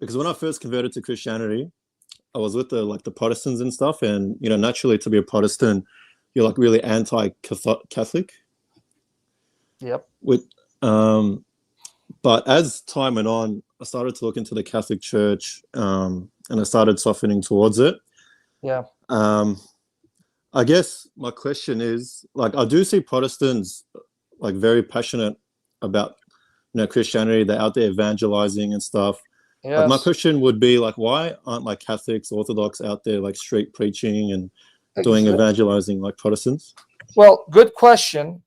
because when I first converted to Christianity, I was with the Protestants and stuff, and naturally to be a Protestant, you're like really anti-Catholic. Yep. But as time went on, I started to look into the Catholic Church, and I started softening towards it. Yeah. I guess my question is, like, I do see Protestants like very passionate about Christianity. They're out there evangelizing and stuff. Yes. Like, my question would be, like, why aren't like Catholics, Orthodox out there like street preaching and doing evangelizing like Protestants? Well, good question.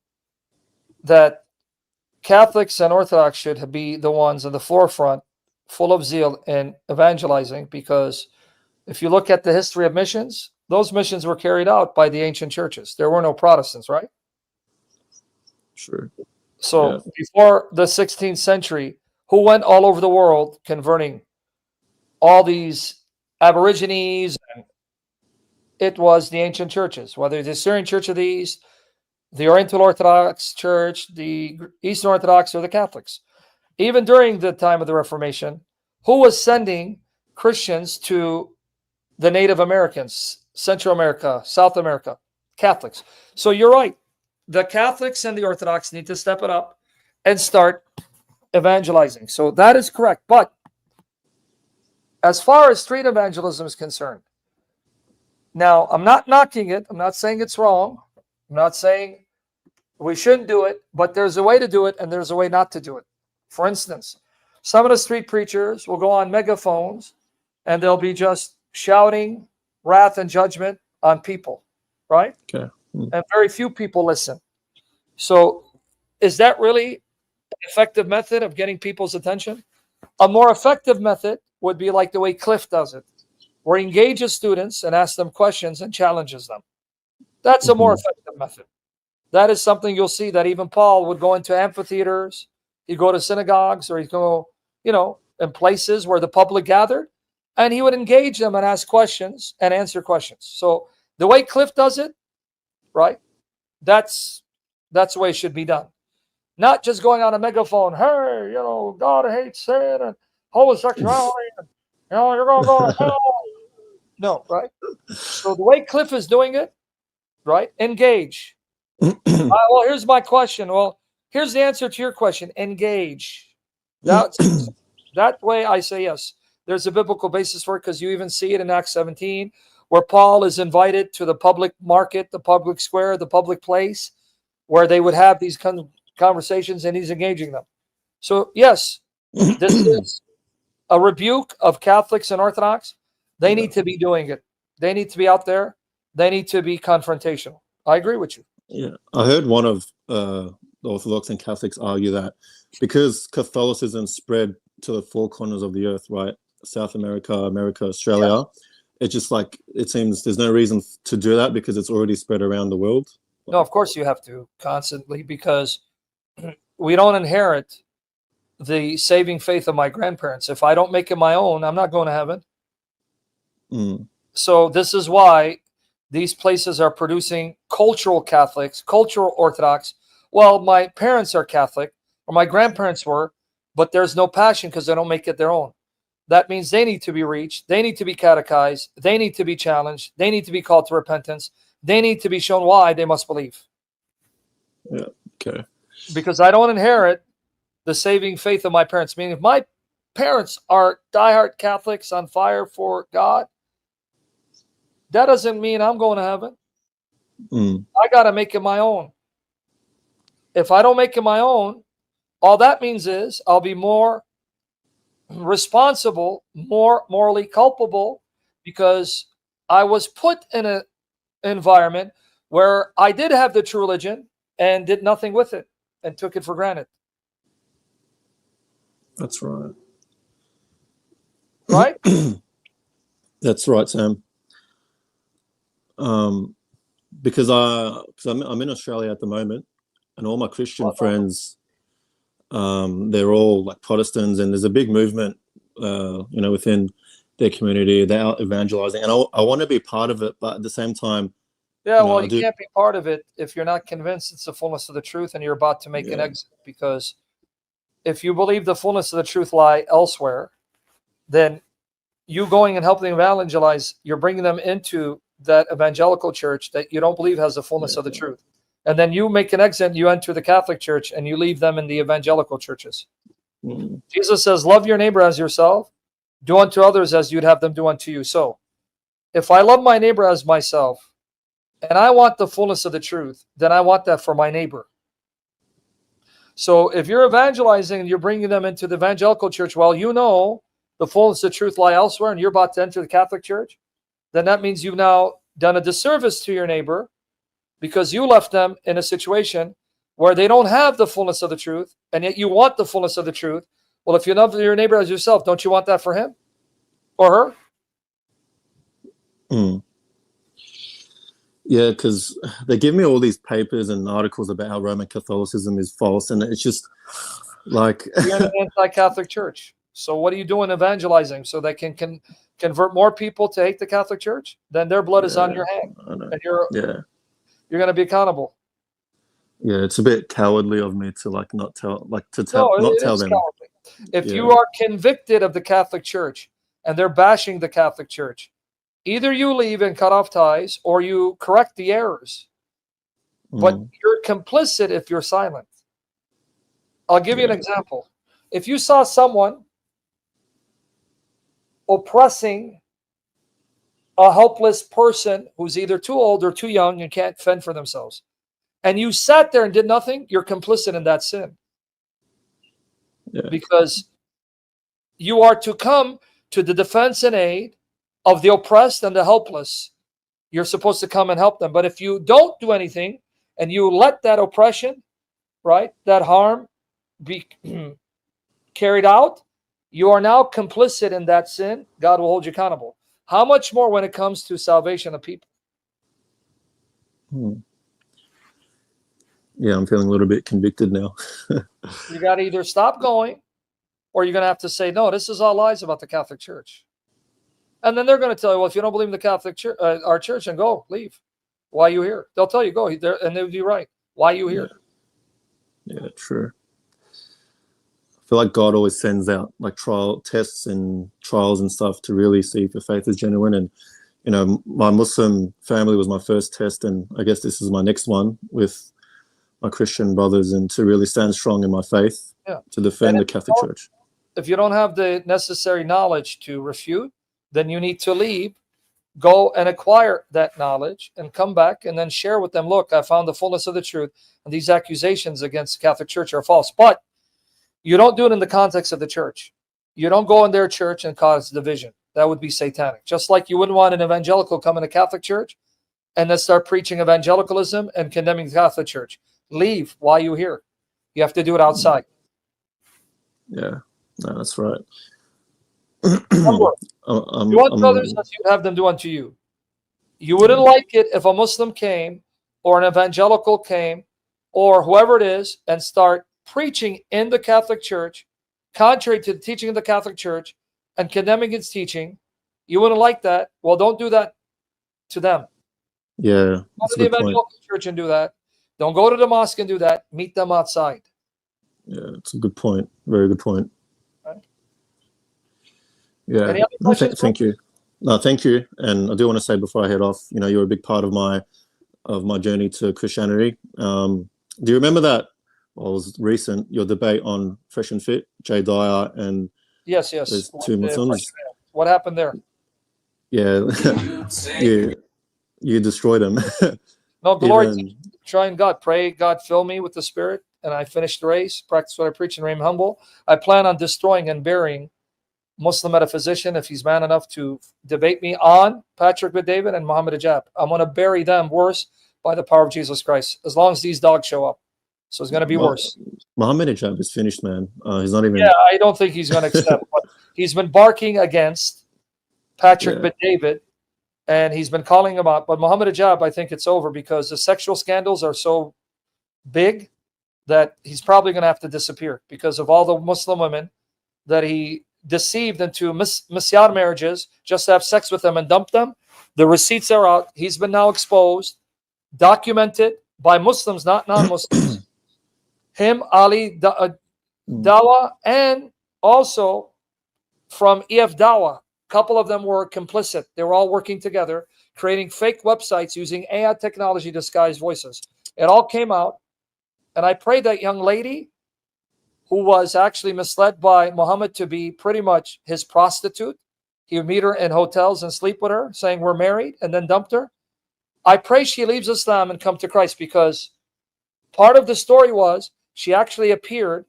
That Catholics and Orthodox should be the ones in the forefront, full of zeal in evangelizing, because if you look at the history of missions, those missions were carried out by the ancient churches. There were no Protestants, right? Sure. So before the 16th century, who went all over the world converting all these Aborigines? It was the ancient churches, whether the Syrian Church of the East, the Oriental Orthodox Church, the Eastern Orthodox, or the Catholics. Even during the time of the Reformation, who was sending Christians to the Native Americans, Central America, South America? Catholics. So you're right. The Catholics and the Orthodox need to step it up and start evangelizing. So that is correct. But as far as street evangelism is concerned, now I'm not knocking it. I'm not saying it's wrong. I'm not saying we shouldn't do it, but there's a way to do it and there's a way not to do it. For instance, some of the street preachers will go on megaphones and they'll be just shouting wrath and judgment on people, right? Okay. And very few people listen. So is that really an effective method of getting people's attention? A more effective method would be like the way Cliff does it, where he engages students and asks them questions and challenges them. That's a more effective method. That is something you'll see that even Paul would go into amphitheaters, he'd go to synagogues, or he'd go, in places where the public gathered, and he would engage them and ask questions and answer questions. So the way Cliff does it, right, that's the way it should be done. Not just going on a megaphone, hey, God hates sin and homosexuality, and, you're going to go to hell. No, right? So the way Cliff is doing it, right, engage. Well, here's my question. Well, here's the answer to your question. Engage. That way I say yes. There's a biblical basis for it, because you even see it in Acts 17, where Paul is invited to the public market, the public square, the public place, where they would have these conversations, and he's engaging them. So yes, this is a rebuke of Catholics and Orthodox. They need to be doing it. They need to be out there. They need to be confrontational. I agree with you. Yeah, I heard one of the Orthodox and Catholics argue that because Catholicism spread to the four corners of the earth, right? South America, Australia, it's just like, it seems there's no reason to do that because it's already spread around the world. No, of course you have to constantly, because we don't inherit the saving faith of my grandparents. If I don't make it my own, I'm not going to heaven. So this is why these places are producing cultural Catholics, cultural Orthodox. Well, my parents are Catholic, or my grandparents were, but there's no passion because they don't make it their own. That means they need to be reached. They need to be catechized. They need to be challenged. They need to be called to repentance. They need to be shown why they must believe. Yeah, okay. Because I don't inherit the saving faith of my parents. Meaning, if my parents are diehard Catholics on fire for God, that doesn't mean I'm going to heaven. I got to make it my own. If I don't make it my own, all that means is I'll be more responsible, more morally culpable, because I was put in an environment where I did have the true religion and did nothing with it and took it for granted. That's right. Right? That's right, Sam. Because I'm in Australia at the moment, and all my Christian friends, they're all like Protestants, and there's a big movement, within their community. They're out evangelizing, and I want to be part of it, but at the same time, you can't be part of it if you're not convinced it's the fullness of the truth and you're about to make an exit. Because if you believe the fullness of the truth lie elsewhere, then you going and helping them evangelize, you're bringing them into that evangelical church that you don't believe has the fullness of the truth. And then you make an exit, you enter the Catholic Church, and you leave them in the evangelical churches. Jesus says, love your neighbor as yourself, do unto others as you'd have them do unto you. So if I love my neighbor as myself, and I want the fullness of the truth, then I want that for my neighbor. So if you're evangelizing and you're bringing them into the evangelical church, well, you know the fullness of truth lie elsewhere, and you're about to enter the Catholic Church, then that means you've now done a disservice to your neighbor, because you left them in a situation where they don't have the fullness of the truth, and yet you want the fullness of the truth. Well, if you love your neighbor as yourself, don't you want that for him or her? Yeah, because they give me all these papers and articles about how Roman Catholicism is false, and it's just like you're in an anti-Catholic church. So what are you doing evangelizing so they can convert more people to hate the Catholic Church? Then their blood is on your hand, and you're going to be accountable. Yeah, it's a bit cowardly of me to not tell them. Cowardly. If you are convicted of the Catholic Church and they're bashing the Catholic Church, either you leave and cut off ties, or you correct the errors. But you're complicit if you're silent. I'll give you an example. If you saw someone oppressing a helpless person who's either too old or too young and can't fend for themselves, and you sat there and did nothing, you're complicit in that sin. Because you are to come to the defense and aid of the oppressed and the helpless. You're supposed to come and help them. But if you don't do anything and you let that oppression, right, that harm be carried out, you are now complicit in that sin. God will hold you accountable. How much more when it comes to salvation of people? Yeah, I'm feeling a little bit convicted now. You got to either stop going, or you're going to have to say, no, this is all lies about the Catholic Church. And then they're going to tell you, well, if you don't believe in the Catholic Church, our church, then go, leave. Why are you here? They'll tell you, go, and they'll be right. Why are you here? Yeah, true. I feel like God always sends out like tests and trials and stuff to really see if your faith is genuine. And, you know, my Muslim family was my first test, and I guess this is my next one with my Christian brothers, and to really stand strong in my faith, to defend the Catholic Church. If you don't have the necessary knowledge to refute, then you need to leave, go and acquire that knowledge, and come back and then share with them, look, I found the fullness of the truth, and these accusations against the Catholic Church are false. But you don't do it in the context of the church. You don't go in their church and cause division. That would be satanic. Just like you wouldn't want an evangelical come in a Catholic church and then start preaching evangelicalism and condemning the Catholic Church. Leave while you're here. You have to do it outside. Yeah, no, that's right. You want others as you have them do unto you. You wouldn't like it if a Muslim came, or an evangelical came, or whoever it is, and start preaching in the Catholic Church, contrary to the teaching of the Catholic Church, and condemning its teaching. You wouldn't like that. Well, don't do that to them. Yeah, go to the evangelical church and do that. Don't go to the mosque and do that. Meet them outside. Yeah, it's a good point. Very good point. Right. Yeah. Any other questions? Thank you. No, thank you. And I do want to say before I head off, you know, you're a big part of my journey to Christianity. Do you remember that? Well, it was recent. Your debate on Fresh and Fit, Jay Dyer and yes, there's two Muslims. What happened there? Yeah, you destroyed them. No, glory to trying God. Pray, God, fill me with the Spirit, and I finish the race, practice what I preach, and remain humble. I plan on destroying and burying Muslim metaphysician if he's man enough to debate me on Patrick Bet-David and Muhammad Hijab. I'm going to bury them worse by the power of Jesus Christ, as long as these dogs show up. So it's going to be worse. Muhammad Hijab is finished, man. He's not even... Yeah, I don't think he's going to accept. But he's been barking against Patrick Bet-David, and he's been calling him out. But Muhammad Hijab, I think it's over, because the sexual scandals are so big that he's probably going to have to disappear because of all the Muslim women that he deceived into Messiah marriages just to have sex with them and dump them. The receipts are out. He's been now exposed, documented by Muslims, not non-Muslims. Him, Ali, Dawa, and also from EF Dawa. A couple of them were complicit. They were all working together, creating fake websites using AI technology disguised voices. It all came out. And I prayed that young lady who was actually misled by Muhammad to be pretty much his prostitute. He would meet her in hotels and sleep with her, saying we're married, and then dumped her. I pray she leaves Islam and come to Christ, because part of the story was she actually appeared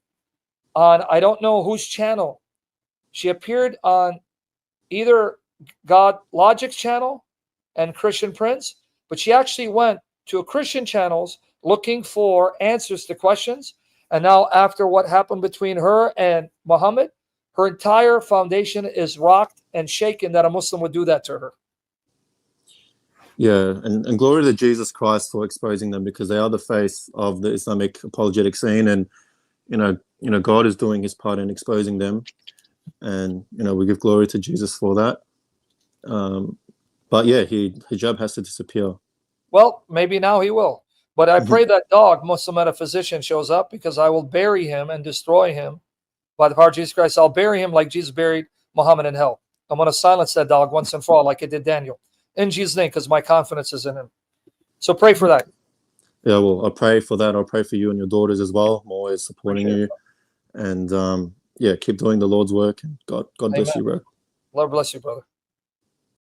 on, I don't know whose channel. She appeared on either God Logic's channel and Christian Prince, but she actually went to a Christian channels looking for answers to questions. And now, after what happened between her and Muhammad, her entire foundation is rocked and shaken that a Muslim would do that to her. Yeah, and glory to Jesus Christ for exposing them, because they are the face of the Islamic apologetic scene, and you know God is doing his part in exposing them, and we give glory to Jesus for that. But yeah, hijab has to disappear. Well, maybe now he will. But I pray that dog, Muslim metaphysician, shows up, because I will bury him and destroy him by the power of Jesus Christ. I'll bury him like Jesus buried Muhammad in hell. I'm going to silence that dog once and for all, like it did Daniel. In Jesus' name, because my confidence is in him. So pray for that. Yeah, well, I'll pray for that. I'll pray for you and your daughters as well. I'm always supporting you. And yeah, keep doing the Lord's work. And God bless you, bro. Lord bless you, brother.